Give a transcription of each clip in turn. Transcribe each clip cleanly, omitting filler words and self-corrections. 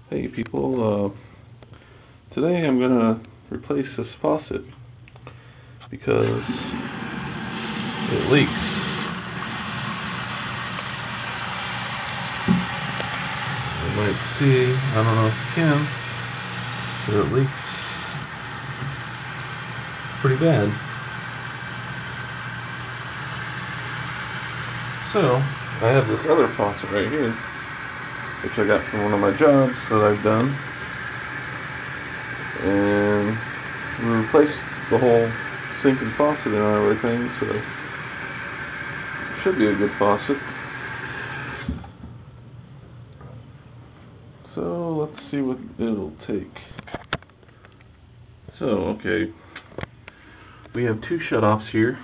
Hey people, today I'm going to replace this faucet because it leaks. You might see, I don't know if you can, but it leaks pretty bad. So, I have this other faucet right here, which I got from one of my jobs that I've done, and we replaced the whole sink and faucet and everything, so it should be a good faucet. So let's see what it'll take. So, okay, we have two shutoffs here.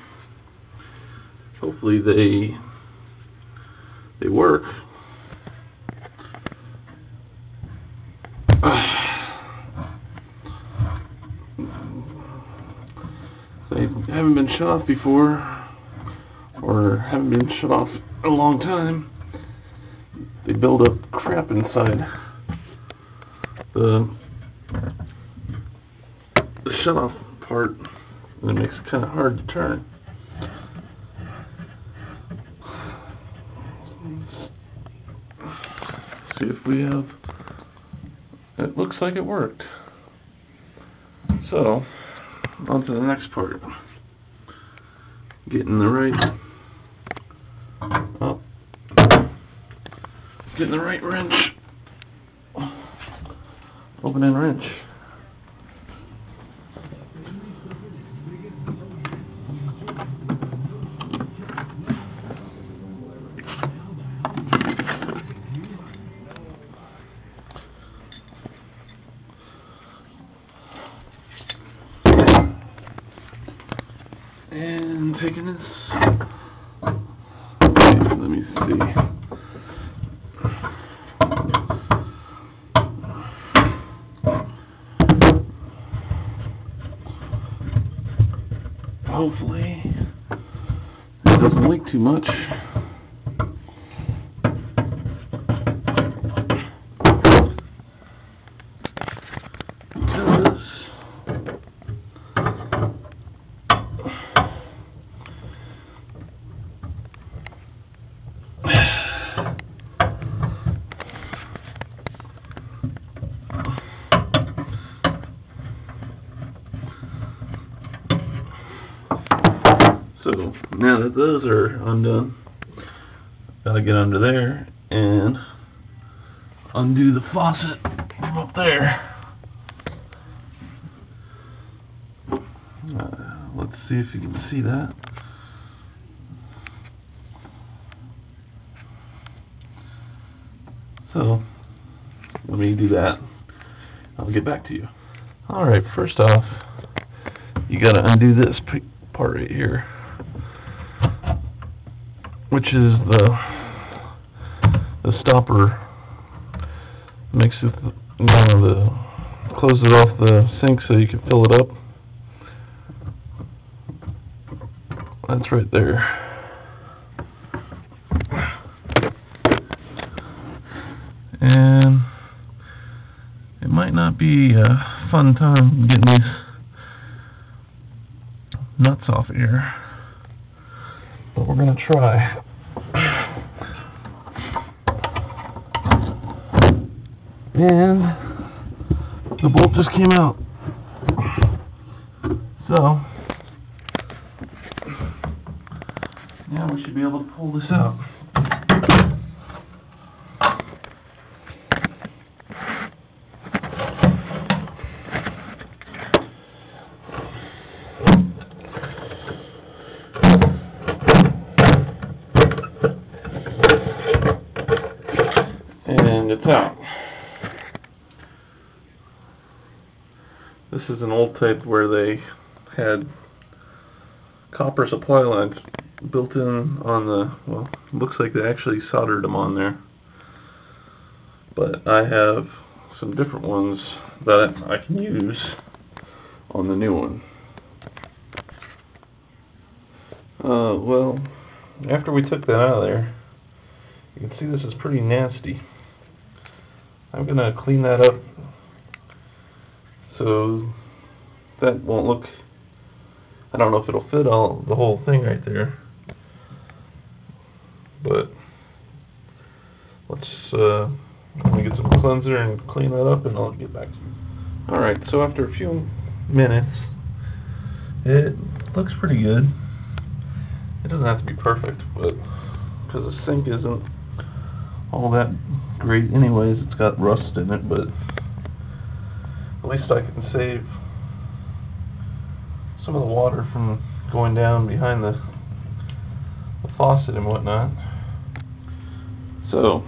Hopefully they work. They haven't been shut off before, or haven't been shut off in a long time. They build up crap inside the shut off part, and it makes it kind of hard to turn. See if we have. It looks like it worked. So, on to the next part. Getting the right, getting the right wrench, opening wrench. And taking this, let me see, hopefully it doesn't leak too much. So, now that those are undone, gotta get under there and undo the faucet from up there. Let's see if you can see that. So, let me do that. I'll get back to you. Alright, first off, you gotta undo this part right here, which is the stopper. Makes it, closes off the sink so you can fill it up. That's right there. And it might not be a fun time getting these nuts off here, but we're gonna try. And the bolt just came out, so now we should be able to pull this out. And it's out. This is an old type where they had copper supply lines built in on the, well, looks like they actually soldered them on there. But I have some different ones that I can use on the new one. Well, after we took that out of there, you can see this is pretty nasty. I'm gonna clean that up so that won't look, I don't know if it'll fit the whole thing right there, but let's let me get some cleanser and clean that up and I'll get back to you. Alright, so after a few minutes, it looks pretty good. It doesn't have to be perfect, but because the sink isn't all that great anyways, it's got rust in it, but at least I can save some of the water from going down behind the faucet and whatnot. So,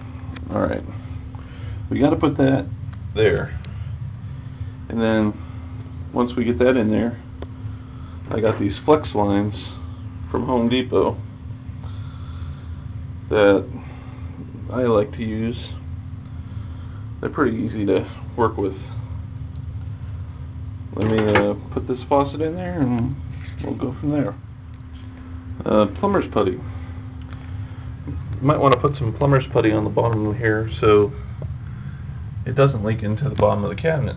alright, we got to put that there, and then once we get that in there, I got these flex lines from Home Depot that I like to use. They're pretty easy to work with. Let me put this faucet in there and we'll go from there. Plumber's putty. You might want to put some plumber's putty on the bottom of here so it doesn't leak into the bottom of the cabinet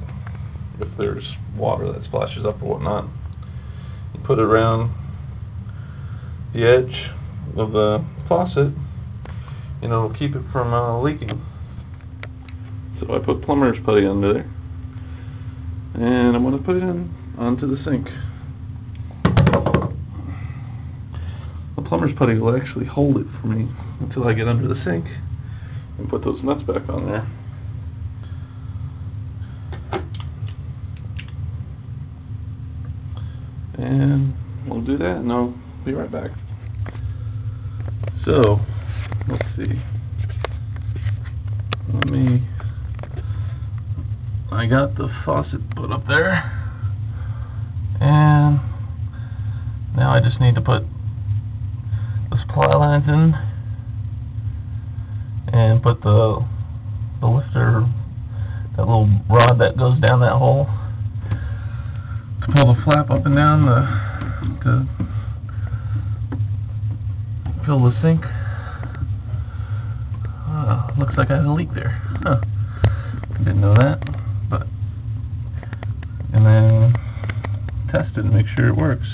if there's water that splashes up or whatnot. You put it around the edge of the faucet and it'll keep it from leaking. So I put plumber's putty under there and I'm going to put it in onto the sink. The plumber's putty will actually hold it for me until I get under the sink and put those nuts back on there. And we'll do that and I'll be right back. So, let's see. I got the faucet put up there, and now I just need to put the supply lines in and put the lifter, that little rod that goes down that hole to pull the flap up and down to fill the sink. Looks like I had a leak there. Huh. Didn't know that. But and then test it and make sure it works.